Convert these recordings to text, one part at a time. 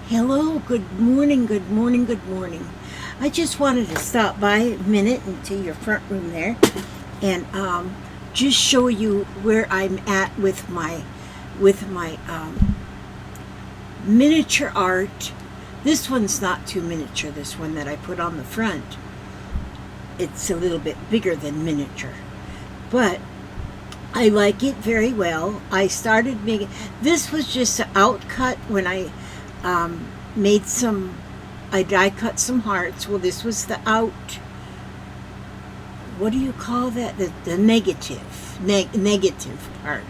Hello, good morning, good morning, good morning. I just wanted to stop by a minute into your front room there and just show you where I'm at with my miniature art. This one's not too miniature, this one that I put on the front. It's a little bit bigger than miniature, but I like it very well. I started making, this was just an outcut when I made some, I die cut some hearts. Well, this was the what do you call that? The negative part.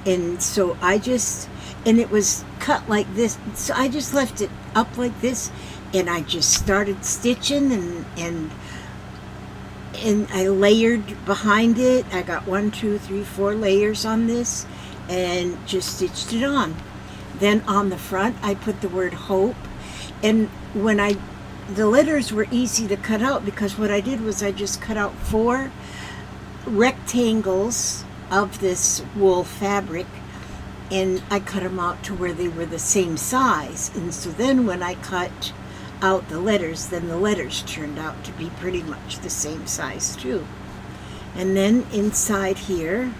And so and it was cut like this. So I just left it up like this and I just started stitching and I layered behind it. I got 1, 2, 3, 4 layers on this and just stitched it on. Then on the front, I put the word hope. And the letters were easy to cut out because what I did was I just cut out 4 rectangles of this wool fabric and I cut them out to where they were the same size. And so then when I cut out the letters, then the letters turned out to be pretty much the same size too. And then inside here,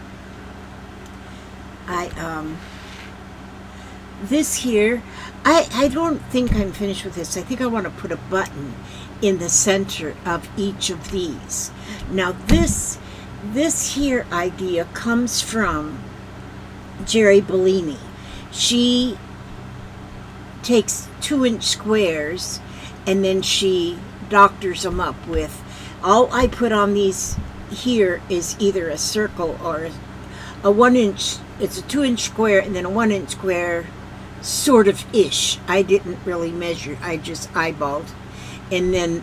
this here, I don't think I'm finished with this. I think I want to put a button in the center of each of these. Now this here idea comes from Jerry Bellini. She takes 2-inch squares and then she doctors them up with, all I put on these here is either a circle or a 1-inch, it's a 2-inch square and then a 1-inch square, sort of ish. I didn't really measure, I just eyeballed. And then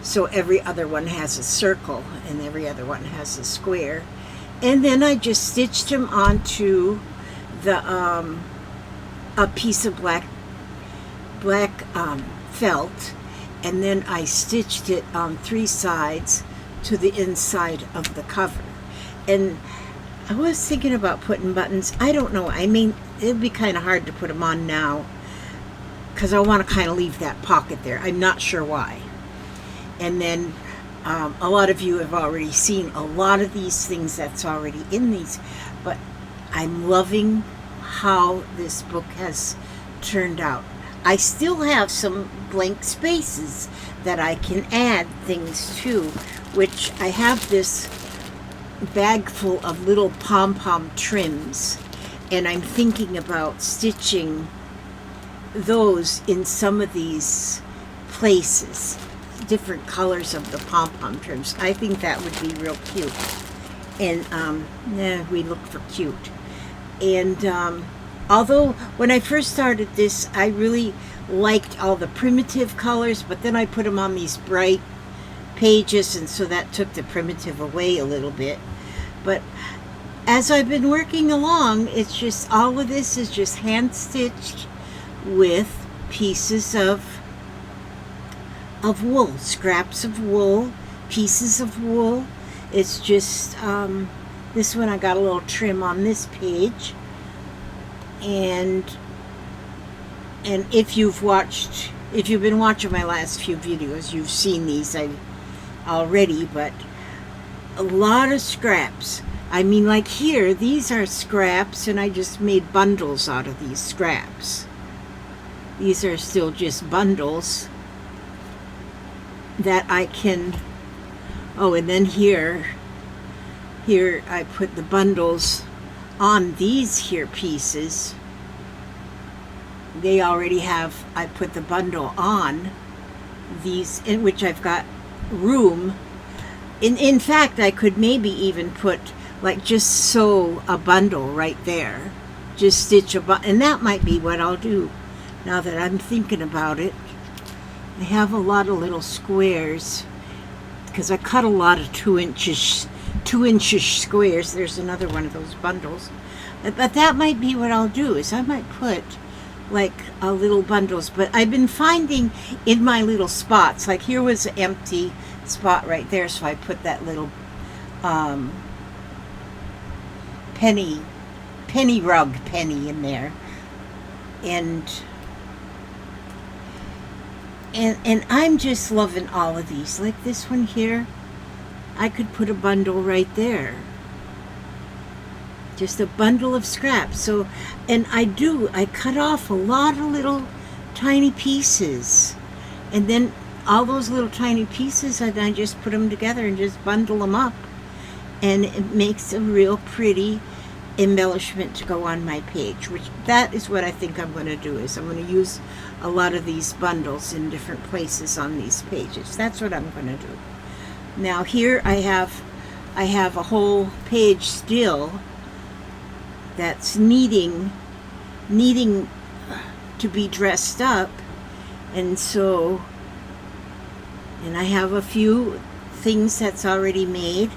so every other one has a circle and every other one has a square. And then I just stitched them onto the a piece of black felt, and then I stitched it on 3 sides to the inside of the cover. And I was thinking about putting buttons. I don't know. I mean, it'd be kind of hard to put them on now because I want to kind of leave that pocket there. I'm not sure why. And then a lot of you have already seen a lot of these things that's already in these, but I'm loving how this book has turned out. I still have some blank spaces that I can add things to, which I have this bag full of little pom-pom trims, and I'm thinking about stitching those in some of these places, different colors of the pom-pom trims. I think that would be real cute. And we look for cute. And although when I first started this, I really liked all the primitive colors, but then I put them on these bright pages, and so that took the primitive away a little bit. But as I've been working along, it's just, all of this is just hand stitched with pieces of wool, scraps of wool, pieces of wool. It's just this one I got a little trim on this page, and if you've been watching my last few videos, you've seen these already, but a lot of scraps. I mean, like here, these are scraps, and I just made bundles out of these scraps. These are still just bundles that I can, and then here I put the bundles on these here pieces. They already have, I put the bundle on these, in which I've got room. In fact, I could maybe even put, like, just sew a bundle right there. Just stitch and that might be what I'll do now that I'm thinking about it. I have a lot of little squares because I cut a lot of 2-inch squares. There's another one of those bundles. But that might be what I'll do, is I might put like little bundles. But I've been finding in my little spots, like here was an empty spot right there, so I put that little penny rug in there. And And I'm just loving all of these. Like this one here, I could put a bundle right there. Just a bundle of scraps. So, and I cut off a lot of little tiny pieces. And then all those little tiny pieces, and I just put them together and just bundle them up. And it makes a real pretty embellishment to go on my page, which that is what I think I'm going to do. Is I'm going to use a lot of these bundles in different places on these pages. That's what I'm going to do. Now here I have a whole page still that's needing to be dressed up, and so, and I have a few things that's already made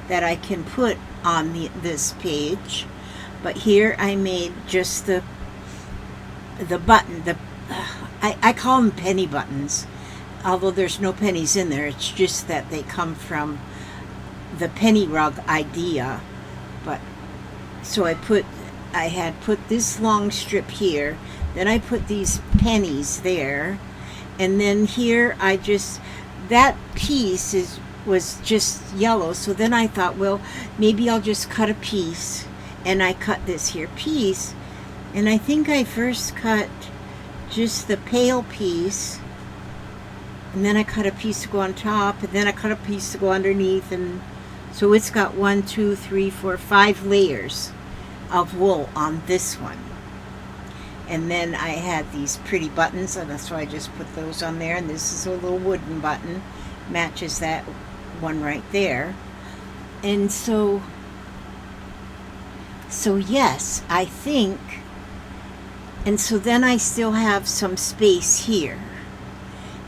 that I can put on this page. But here I made just the button, I call them penny buttons, although there's no pennies in there. It's just that they come from the penny rug idea. But so I had put this long strip here, then I put these pennies there, and then here that piece was just yellow. So then I thought, well, maybe I'll just cut a piece, and I cut this here piece, and I think I first cut just the pale piece, and then I cut a piece to go on top, and then I cut a piece to go underneath, and so it's got 1, 2, 3, 4, 5 layers of wool on this one. And then I had these pretty buttons, and that's why I just put those on there, and this is a little wooden button, matches that one right there. And so yes, I think, and so then I still have some space here,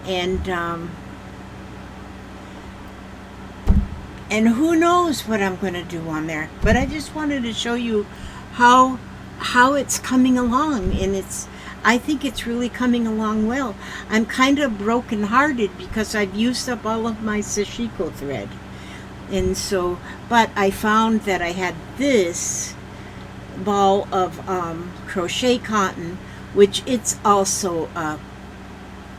and who knows what I'm going to do on there. But I just wanted to show you how it's coming along, and I think it's really coming along well. I'm kind of brokenhearted because I've used up all of my sashiko thread, and so, but I found that I had this ball of crochet cotton, which it's also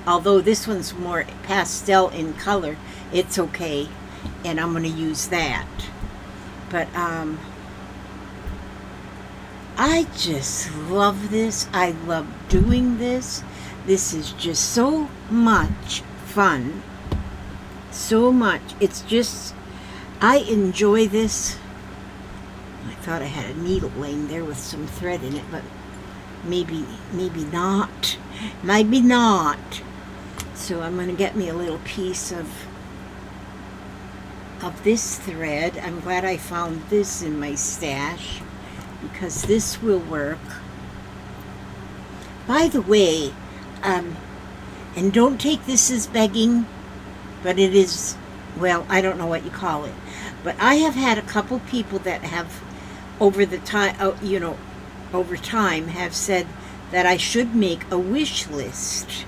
although this one's more pastel in color, it's okay, and I'm going to use that. But I just love this. I love doing this. This is just so much fun. So much. It's just, I enjoy this. I thought I had a needle laying there with some thread in it, but maybe not. Maybe not. So I'm going to get me a little piece of this thread. I'm glad I found this in my stash, because this will work. By the way, and don't take this as begging, but it is, well, I don't know what you call it, but I have had a couple people that have over time have said that I should make a wish list,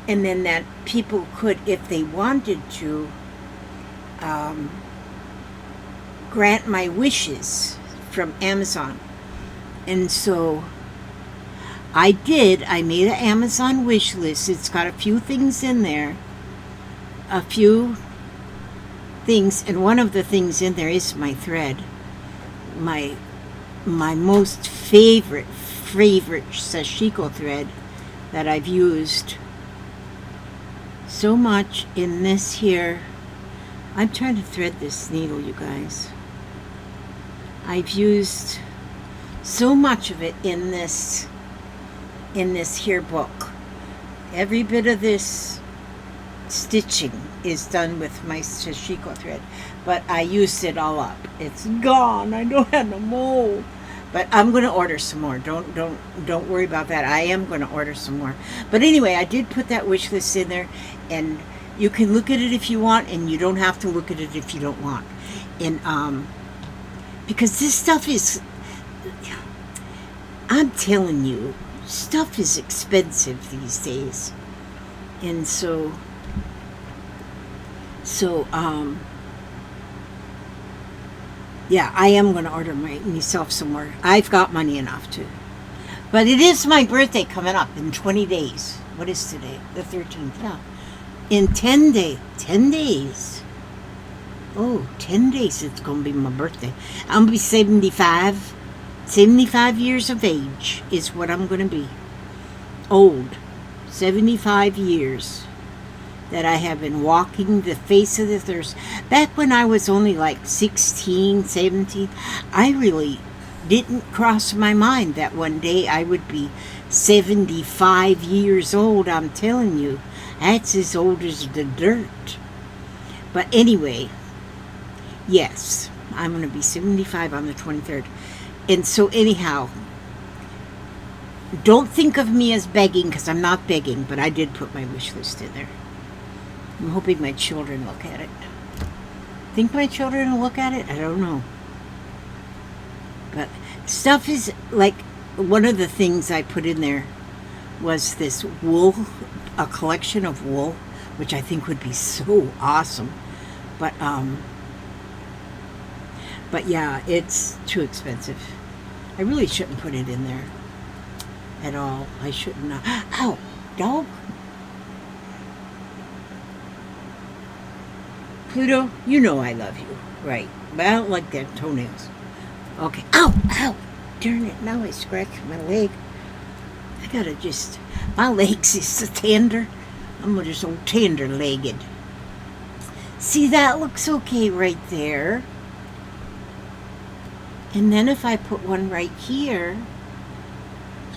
and then that people could, if they wanted to, grant my wishes from Amazon. And so I made an Amazon wish list. It's got a few things in there, and one of the things in there is my thread, my most favorite sashiko thread that I've used so much in this here. I'm trying to thread this needle, you guys. I've used so much of it in this here book. Every bit of this stitching is done with my sashiko thread, but I used it all up. It's gone. I don't have no more. But I'm going to order some more. Don't worry about that. I am going to order some more. But anyway, I did put that wish list in there, and you can look at it if you want, and you don't have to look at it if you don't want. And because this stuff is, I'm telling you, stuff is expensive these days. And so yeah, I am going to order myself some more. I've got money enough to. But it is my birthday coming up in 20 days. What is today? The 13th, yeah. In 10 days. Oh, 10 days it's going to be my birthday. I'm going to be 75. 75 years of age is what I'm going to be. Old. 75 years that I have been walking the face of this earth. Back when I was only like 16, 17, I really didn't cross my mind that one day I would be 75 years old. I'm telling you, that's as old as the dirt. But anyway, yes, I'm going to be 75 on the 23rd. And so anyhow, don't think of me as begging, because I'm not begging, but I did put my wish list in there. I'm hoping my children look at it. Think my children will look at it? I don't know. But stuff is like, one of the things I put in there was this wool, a collection of wool, which I think would be so awesome. But yeah, it's too expensive. I really shouldn't put it in there at all. I shouldn't. Ow, dog. Pluto, you know I love you, right? But I don't like their toenails. Okay. Ow, ow. Darn it, now I scratched my leg. I gotta just, my legs is so tender. I'm just so tender-legged. See, that looks okay right there. And then if I put one right here,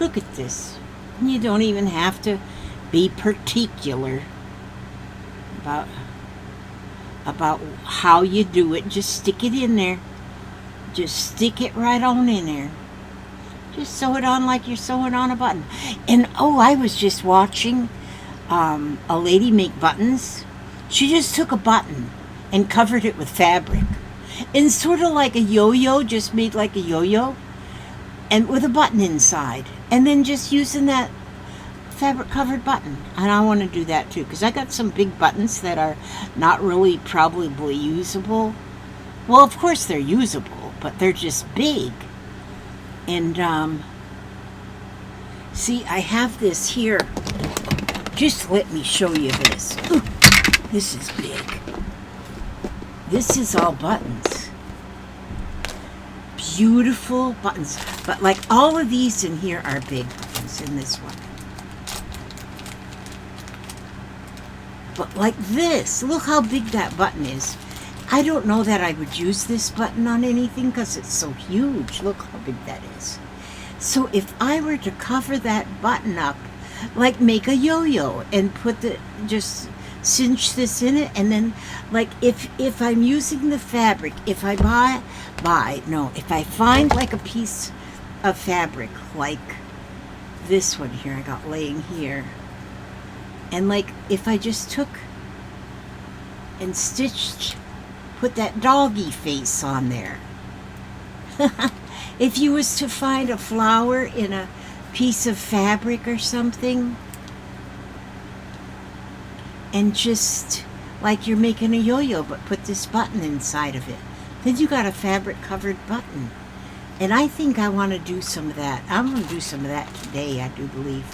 look at this. You don't even have to be particular about how you do it. Just stick it in there. Just stick it right on in there. Just sew it on like you're sewing on a button. And oh, I was just watching a lady make buttons. She just took a button and covered it with fabric. And sort of like a yo-yo, just made like a yo-yo. And with a button inside. And then just using that fabric covered button. And I want to do that too, because I got some big buttons that are not really probably usable. Well, of course they're usable, but they're just big. And see, I have this here. Just let me show you this. Ooh, this is big. This is all buttons. Beautiful buttons. But like all of these in here are big buttons in this one. But like this, look how big that button is. I don't know that I would use this button on anything because it's so huge. Look how big that is. So if I were to cover that button up, like make a yo-yo and put just cinch this in it, and then like if I'm using the fabric, if I if I find like a piece of fabric like this one here I got laying here, and like if I just took and stitched, put that doggy face on there. If you was to find a flower in a piece of fabric or something, and just like you're making a yo-yo, but put this button inside of it, then you got a fabric covered button. And I think I want to do some of that. I'm going to do some of that today, I do believe.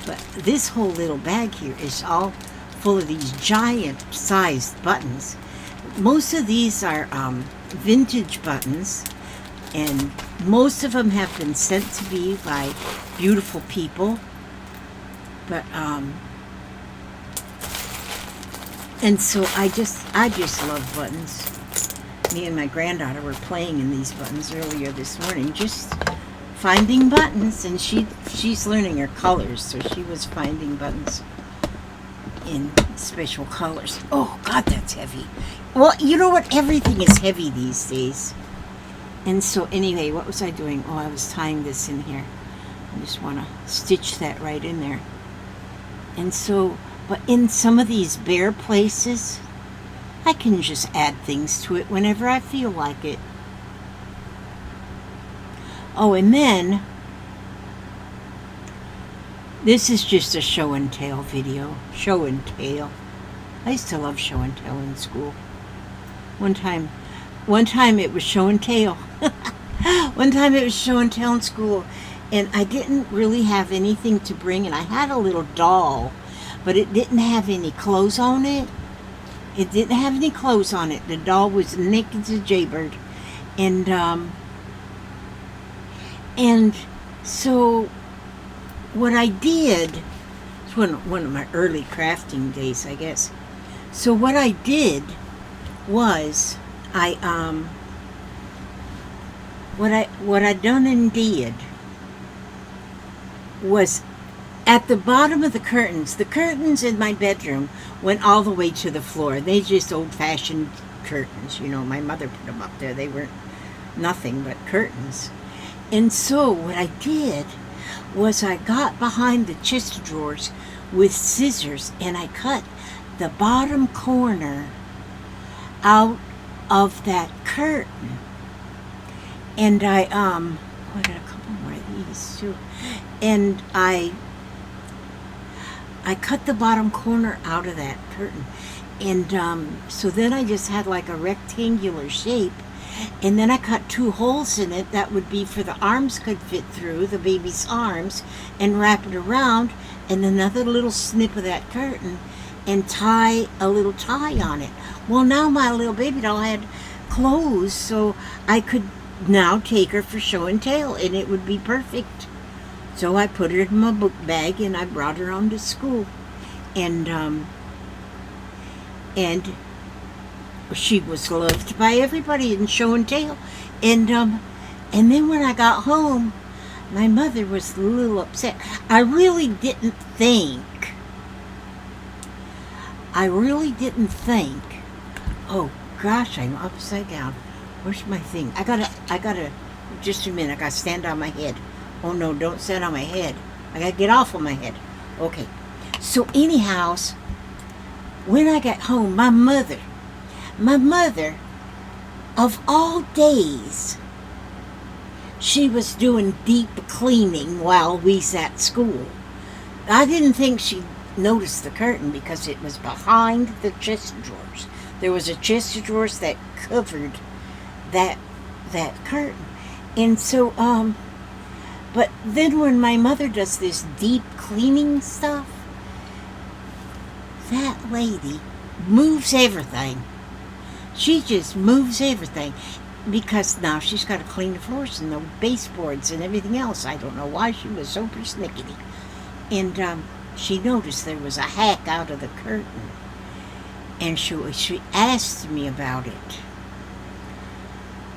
But this whole little bag here is all full of these giant sized buttons. Most of these are vintage buttons, and most of them have been sent to me by beautiful people. But and so I just love buttons. Me and my granddaughter were playing in these buttons earlier this morning, just finding buttons, and she's learning her colors, so she was finding buttons in special colors. Oh God, that's heavy. Well, you know what? Everything is heavy these days. And so anyway, what was I doing? Oh, I was tying this in here. I just want to stitch that right in there. And so, but in some of these bare places, I can just add things to it whenever I feel like it. Oh, and then, this is just a show and tell video. Show and tell. I used to love show and tell in school. One time it was show and tell. One time it was show and tell in school, and I didn't really have anything to bring, and I had a little doll, but it didn't have any clothes on it. It didn't have any clothes on it. The doll was naked as a jaybird. And so what I did, it's one of my early crafting days, I guess. So what I did was what I done and did was at the bottom of the curtains in my bedroom went all the way to the floor. They just old-fashioned curtains, my mother put them up there. They weren't nothing but curtains. And so what I did was I got behind the chest of drawers with scissors, and I cut the bottom corner out of that curtain. And I got a couple more of these too. And I cut the bottom corner out of that curtain. And so then I just had like a rectangular shape. And then I cut 2 holes in it that would be for the arms could fit through, the baby's arms, and wrap it around, and another little snip of that curtain, and tie a little tie on it. Well, now my little baby doll had clothes, so I could now take her for show and tell, and it would be perfect. So I put her in my book bag, and I brought her on to school. And she was loved by everybody in show and tell. And then when I got home, my mother was a little upset. I really didn't think. Oh gosh, I'm upside down. Where's my thing? I gotta, just a minute, I gotta stand on my head. Oh no, don't stand on my head. I gotta get off of my head. Okay. So anyhow, when I got home, my mother, of all days, she was doing deep cleaning while we's at school. I didn't think she'd notice the curtain because it was behind the chest of drawers. There was a chest of drawers that covered that curtain. And so, but then when my mother does this deep cleaning stuff, that lady moves everything. She just moves everything because now she's got to clean the floors and the baseboards and everything else. I don't know why she was so persnickety. And she noticed there was a hack out of the curtain. And she asked me about it.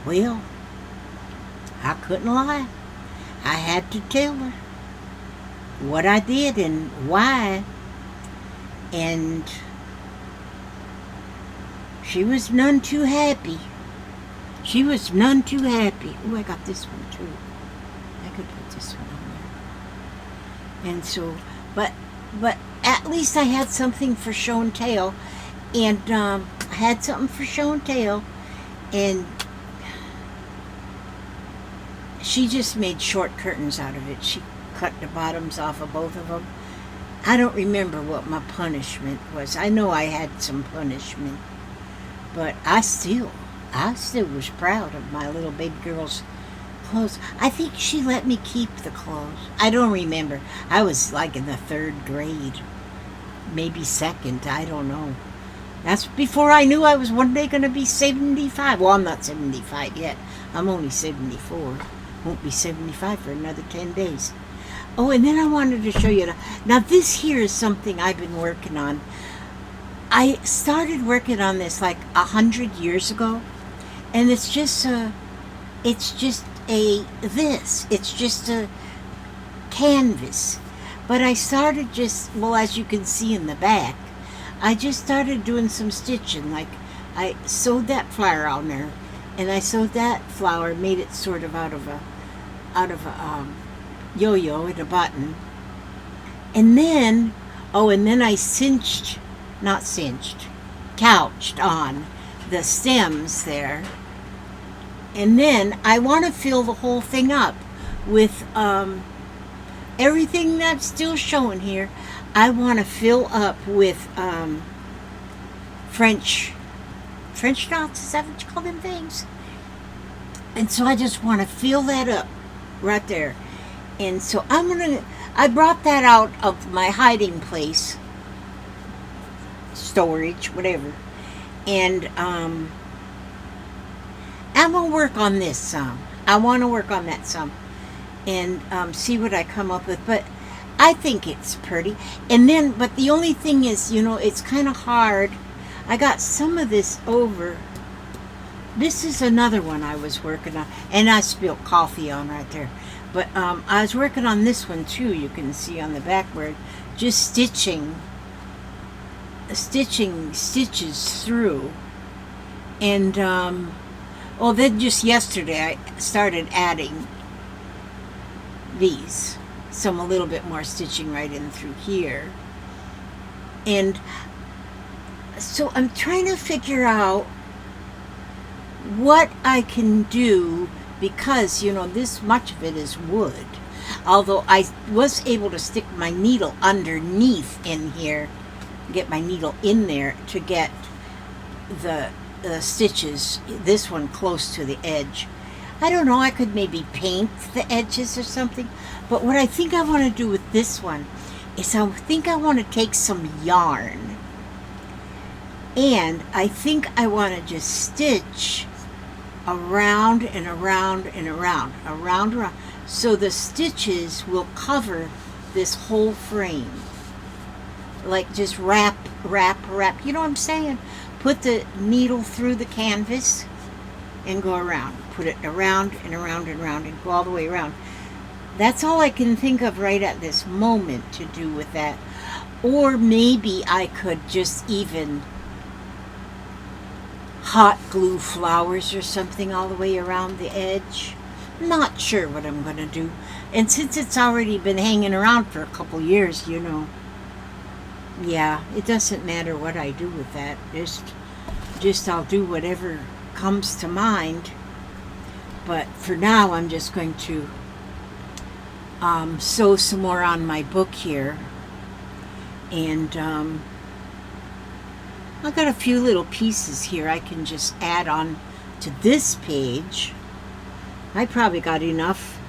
Well, I couldn't lie. I had to tell her what I did and why. And she was none too happy. Oh, I got this one too. I could put this one on there. And so, but at least I had something for show and tell. And I had something for show and tell. And she just made short curtains out of it. She cut the bottoms off of both of them. I don't remember what my punishment was. I know I had some punishment. But I still was proud of my little baby girl's clothes. I think she let me keep the clothes. I don't remember. I was like in the 3rd grade. Maybe 2nd. I don't know. That's before I knew I was one day going to be 75. Well, I'm not 75 yet. I'm only 74. Won't be 75 for another 10 days. Oh, and then I wanted to show you. Now, this here is something I've been working on. I started working on this like 100 years ago, and it's just a canvas. But I started as you can see in the back, I just started doing some stitching. Like I sewed that flower on there, and I sewed that flower, made it sort of out of a yo-yo and a button, and then I couched on the stems there. And then I want to fill the whole thing up with everything that's still showing here. I want to fill up with French knots, is that what you call them things? And so I just want to fill that up right there. And so I brought that out of my hiding place, storage, whatever. And I'm going to work on this some. I want to work on that some. And see what I come up with. But I think it's pretty. And then, but the only thing is, it's kind of hard. I got some of this over. This is another one I was working on. And I spilled coffee on right there. But I was working on this one too. You can see on the back where just stitching stitches through. And, then just yesterday I started adding these. Some a little bit more stitching right in through here. And so I'm trying to figure out what I can do, because this much of it is wood, although I was able to stick my needle underneath in here, get my needle in there to get the stitches, this one close to the edge. I don't know, I could maybe paint the edges or something, but what I think I want to do with this one is I think I want to take some yarn, and I think I want to just stitch around and around and around, so the stitches will cover this whole frame. Like just wrap, you know what I'm saying? Put the needle through the canvas and go around. Put it around and around and around and go all the way around. That's all I can think of right at this moment to do with that. Or maybe I could just even hot glue flowers or something all the way around the edge. Not sure what I'm going to do. And since it's already been hanging around for a couple years, yeah, it doesn't matter what I do with that. Just I'll do whatever comes to mind. But for now, I'm just going to sew some more on my book here. And I've got a few little pieces here I can just add on to this page. I probably got enough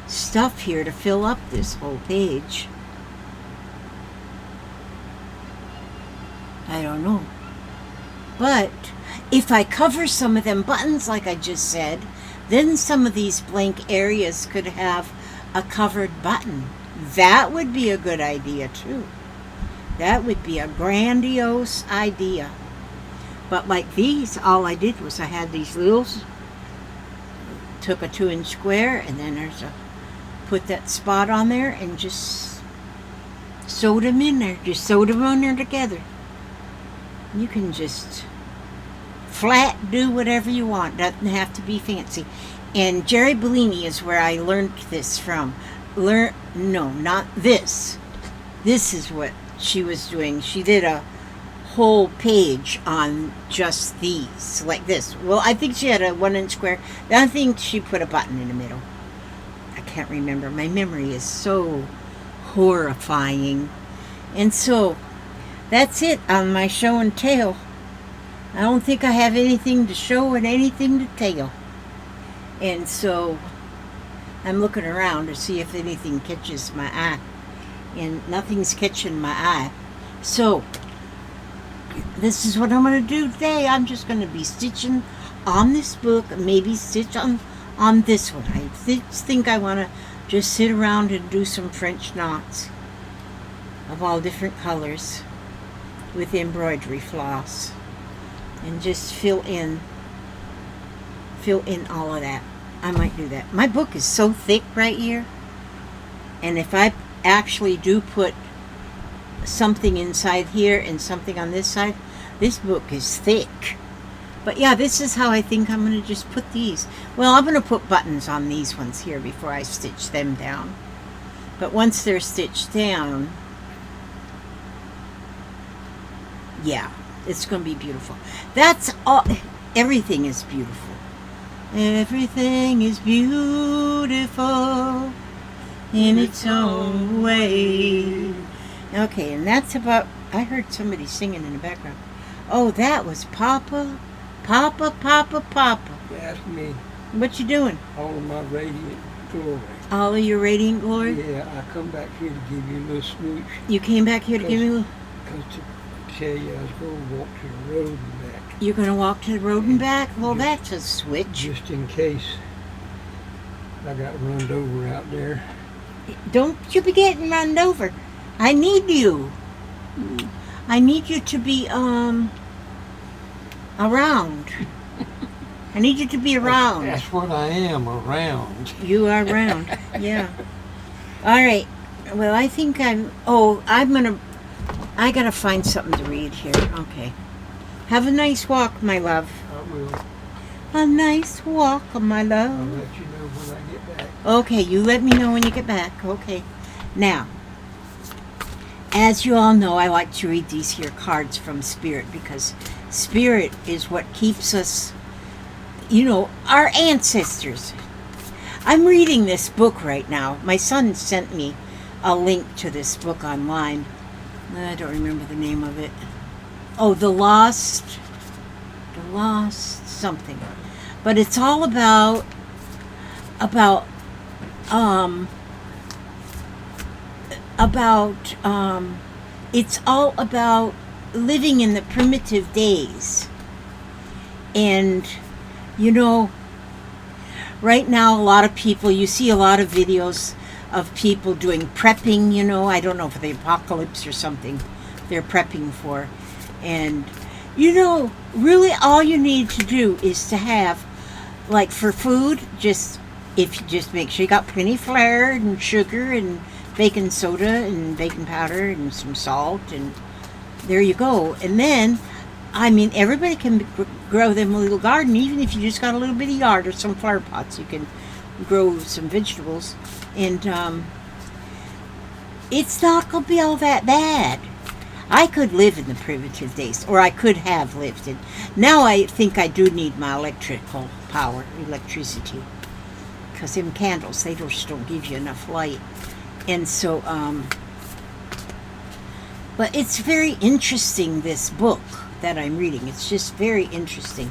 stuff here to fill up this whole page. I don't know. But if I cover some of them buttons like I just said, then some of these blank areas could have a covered button. That would be a good idea too. That would be a grandiose idea. But like these, all I did was I had these little, took a 2-inch square, and then put that spot on there and just sewed them in there. Just sewed them on there together. You can just flat do whatever you want. Doesn't have to be fancy. And Jerry Bellini is where I learned this from. No, not this. This is what she was doing. She did a whole page on just these, like this. Well, I think she had a 1-inch square. I think she put a button in the middle. I can't remember. My memory is so horrifying. And so that's it on my show and tell. I don't think I have anything to show and anything to tell. And so I'm looking around to see if anything catches my eye. And nothing's catching my eye. So this is what I'm going to do today. I'm just going to be stitching on this book, maybe stitch on this one. I think I want to just sit around and do some French knots of all different colors with embroidery floss, and just fill in all of that. I might do that. My book is so thick right here, and if I actually do put something inside here and something on this side, this book is thick. But yeah, this is how I think I'm going to just put these. Well, I'm going to put buttons on these ones here before I stitch them down. But once they're stitched down, yeah, it's going to be beautiful. That's all. Everything is beautiful. Everything is beautiful in its own way. Okay, and that's about, I heard somebody singing in the background. Oh, that was Papa. Papa, Papa, Papa. That's me. What you doing? All of my radio glory. All of your radiant glory? Yeah, I come back here to give you a little smooch. You came back here to give me a little... Because to tell you I was going to walk to the road and back. You're going to walk to the road and back? Well, that's a switch. Just in case I got run over out there. Don't you be getting run over. I need you. I need you to be, around. I need you to be around. That's what I am, around. You are around, yeah. All right. Well, I think I gotta find something to read here. Okay. Have a nice walk, my love. I will. A nice walk, my I'll love. let you know when I get back. Okay, you let me know when you get back. Okay. Now, as you all know, I like to read these here cards from Spirit because Spirit is what keeps us, our ancestors. I'm reading this book right now. My son sent me a link to this book online. I don't remember the name of it. Oh, The Lost something. But it's all about it's all about living in the primitive days. And right now a lot of people, you see a lot of videos of people doing prepping, I don't know, for the apocalypse or something they're prepping for. And really all you need to do is to have, like, for food, just make sure you got plenty of flour and sugar and baking soda and baking powder and some salt, and there you go. And then, everybody can grow them a little garden, even if you just got a little bitty yard or some flower pots. You can grow some vegetables, and it's not going to be all that bad. I could live in the primitive days, or I could have lived in. Now I think I do need my electricity, because them candles, they just don't give you enough light. And so, but it's very interesting, this book that I'm reading. It's just very interesting.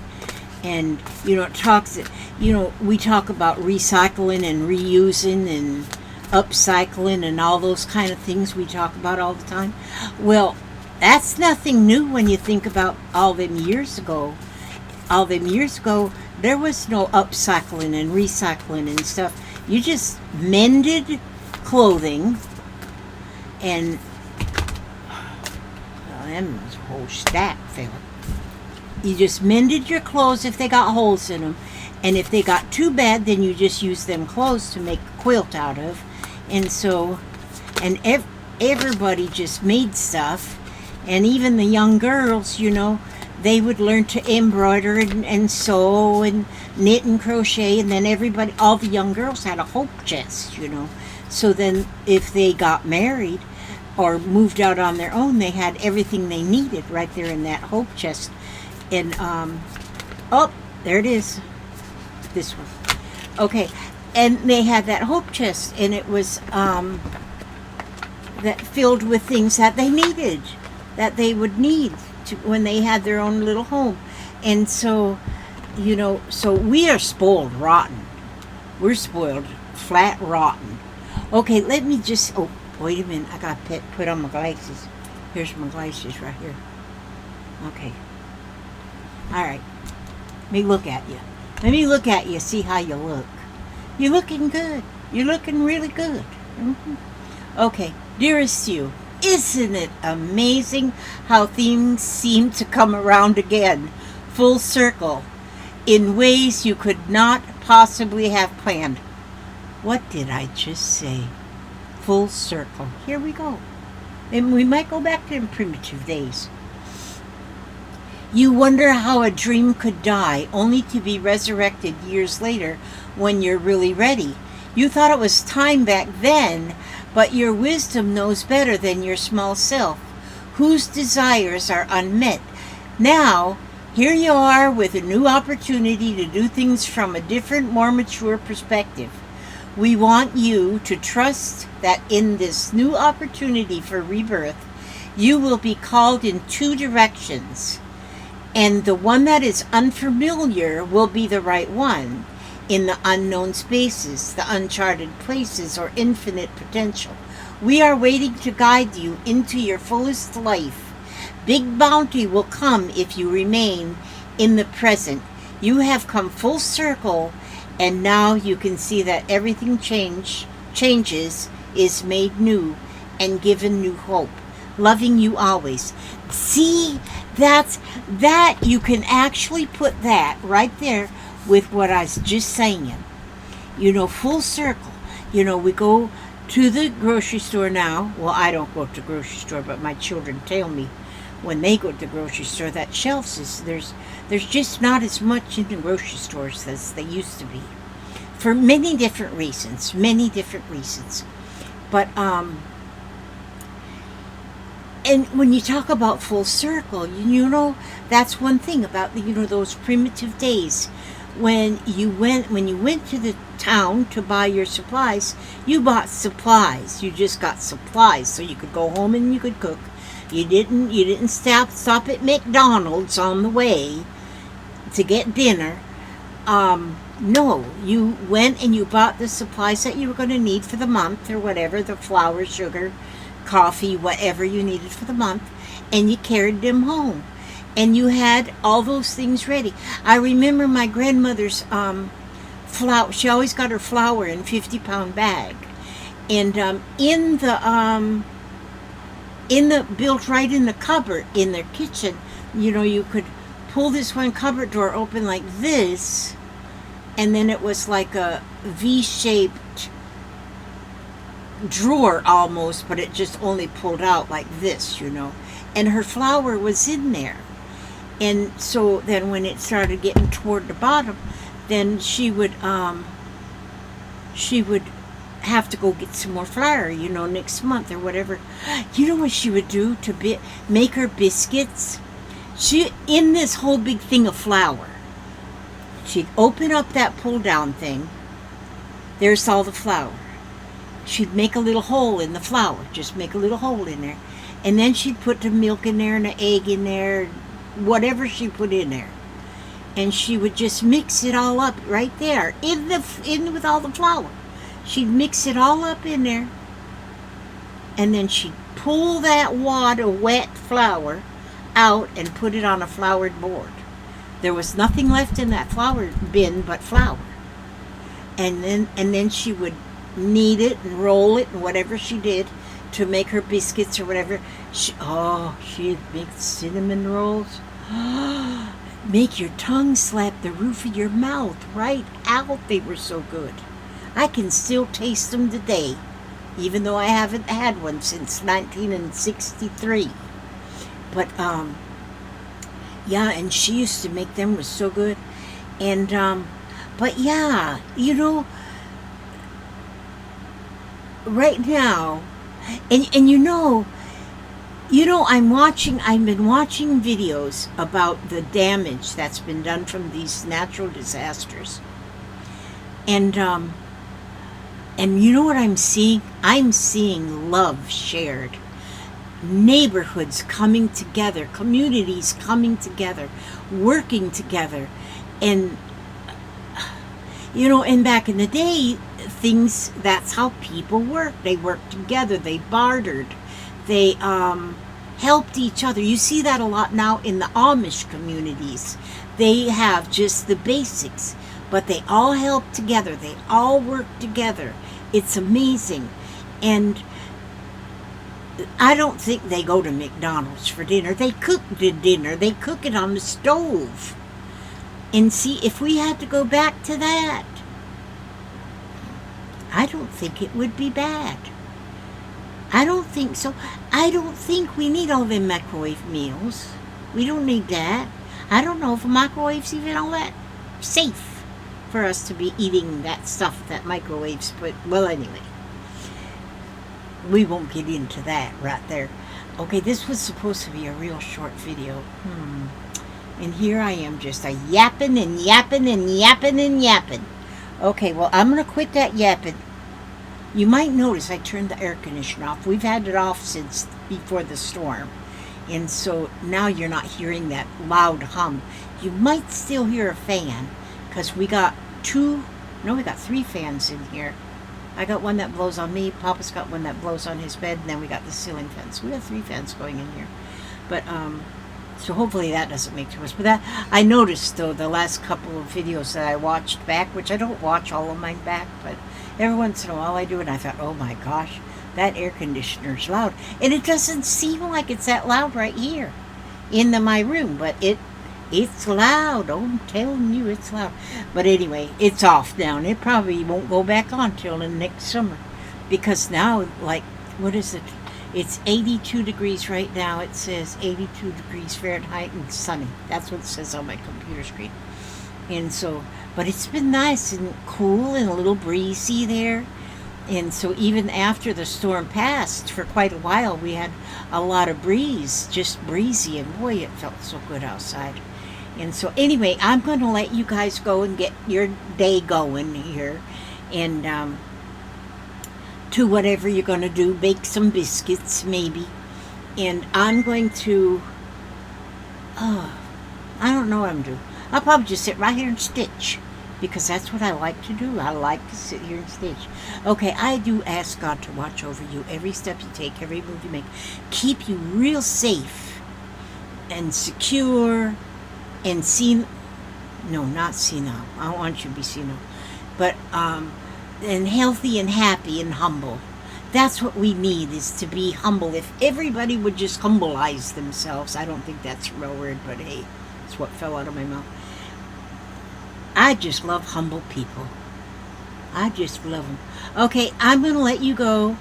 And, it talks, we talk about recycling and reusing and upcycling and all those kind of things we talk about all the time. Well, that's nothing new when you think about all them years ago. All them years ago, there was no upcycling and recycling and stuff. You just mended clothing, and them was a whole stack, fella. You just mended your clothes if they got holes in them, and if they got too bad, then you just used them clothes to make a quilt out of. And so, and everybody just made stuff. And even the young girls, they would learn to embroider and sew and knit and crochet. And then all the young girls had a hope chest, So then if they got married or moved out on their own, they had everything they needed right there in that hope chest. And, there it is. This one. Okay. And they had that hope chest, and it was that filled with things that they needed, that they would need when they had their own little home. And so, so we are spoiled rotten. We're spoiled flat rotten. Okay, let me just, wait a minute. I got to put on my glasses. Here's my glasses right here. Okay. All right. Let me look at you. Let me look at you, see how you look. You're looking good. You're looking really good. Mm-hmm. Okay, dearest you, isn't it amazing how things seem to come around again, full circle, in ways you could not possibly have planned? What did I just say? Full circle. Here we go. And we might go back to the primitive days. You wonder how a dream could die, only to be resurrected years later when you're really ready. You thought it was time back then, but your wisdom knows better than your small self, whose desires are unmet. Now, here you are with a new opportunity to do things from a different, more mature perspective. We want you to trust that in this new opportunity for rebirth, you will be called in two directions. And the one that is unfamiliar will be the right one. in the unknown spaces, the uncharted places, or infinite potential. We are waiting to guide you into your fullest life. Big bounty will come if you remain in the present. You have come full circle, and now you can see that everything changes, is made new, and given new hope. Loving you always. See, that you can actually put that right there with what I was just saying. Full circle. We go to the grocery store now. Well, I don't go to the grocery store, but my children tell me when they go to the grocery store that shelves is there's just not as much in the grocery stores as they used to be, for many different reasons. But and when you talk about full circle, that's one thing about those primitive days when you went to the town to buy your supplies. You bought supplies. You just got supplies so you could go home and you could cook. You didn't stop at McDonald's on the way to get dinner. No, you went and you bought the supplies that you were going to need for the month, or whatever, the flour, sugar, coffee, whatever you needed for the month, and you carried them home. And you had all those things ready. I remember my grandmother's flour. She always got her flour in 50-pound bag. And built right in the cupboard in their kitchen, you could pull this one cupboard door open like this, and then it was like a V-shaped drawer almost, but it just only pulled out like this, and her flour was in there. And so then when it started getting toward the bottom, then she would have to go get some more flour, next month or whatever. You know what she would do to make her biscuits? In this whole big thing of flour, she'd open up that pull down thing. There's all the flour. She'd make a little hole in the flour, just make a little hole in there. And then she'd put the milk in there and the egg in there, whatever she put in there. And she would just mix it all up right there, in with all the flour. She'd mix it all up in there. And then she'd pull that wad of wet flour out and put it on a floured board. There was nothing left in that flour bin but flour. And then she would knead it and roll it and whatever she did to make her biscuits or whatever. She'd make cinnamon rolls. Make your tongue slap the roof of your mouth right out. They were so good. I can still taste them today, even though I haven't had one since 1963. But yeah, and she used to make them, was so good. And but yeah, right now, and I've been watching videos about the damage that's been done from these natural disasters. And you know what I'm seeing? I'm seeing love shared. Neighborhoods coming together, communities coming together, working together. And, and back in the day, that's how people worked. They worked together, they bartered, they helped each other. You see that a lot now in the Amish communities. They have just the basics, but they all help together, they all work together. It's amazing. And I don't think they go to McDonald's for dinner. They cook the dinner. They cook it on the stove. And see, if we had to go back to that, I don't think it would be bad. I don't think so. I don't think we need all them microwave meals. We don't need that. I don't know if a microwave's even all that safe for us to be eating that stuff that microwaves put. Well, anyway. We won't get into that right there. Okay, this was supposed to be a real short video. And here I am just yapping and yapping and yapping and yapping. Okay, well, I'm going to quit that yapping. You might notice I turned the air conditioner off. We've had it off since before the storm. And so now you're not hearing that loud hum. You might still hear a fan because we got two No, we got 3 fans in here. I got one that blows on me. Papa's got one that blows on his bed, and then we got the ceiling fans. We have 3 fans going in here. But, so hopefully that doesn't make too much. But that, I noticed, though, the last couple of videos that I watched back, which I don't watch all of mine back, but every once in a while I do, and I thought, oh my gosh, that air conditioner's loud. And it doesn't seem like it's that loud right here in my room, but it's loud. Oh, I'm telling you, it's loud. But anyway, it's off now, and it probably won't go back on till the next summer. Because now, like, what is it? It's 82 degrees right now. It says 82 degrees Fahrenheit and sunny. That's what it says on my computer screen. And so, but it's been nice and cool and a little breezy there. And so even after the storm passed, for quite a while, we had a lot of breeze, just breezy, and boy, it felt so good outside. And so anyway, I'm going to let you guys go and get your day going here, and to whatever you're going to do, bake some biscuits maybe. And I'm going to, I don't know what I'm doing. I'll probably just sit right here and stitch, because that's what I like to do. I like to sit here and stitch. Okay, I do ask God to watch over you every step you take, every move you make. Keep you real safe and secure and not senile. I don't want you to be senile. But, and healthy and happy and humble. That's what we need, is to be humble. If everybody would just humbleize themselves, I don't think that's a real word, but hey, it's what fell out of my mouth. I just love humble people. I just love them. Okay, I'm going to let you go,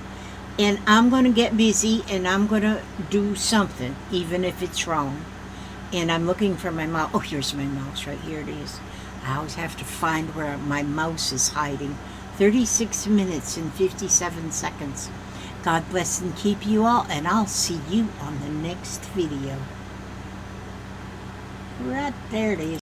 and I'm going to get busy, and I'm going to do something, even if it's wrong. And I'm looking for my mouse. Oh, here's my mouse. Right here it is. I always have to find where my mouse is hiding. 36 minutes and 57 seconds. God bless and keep you all, and I'll see you on the next video. Right there it is.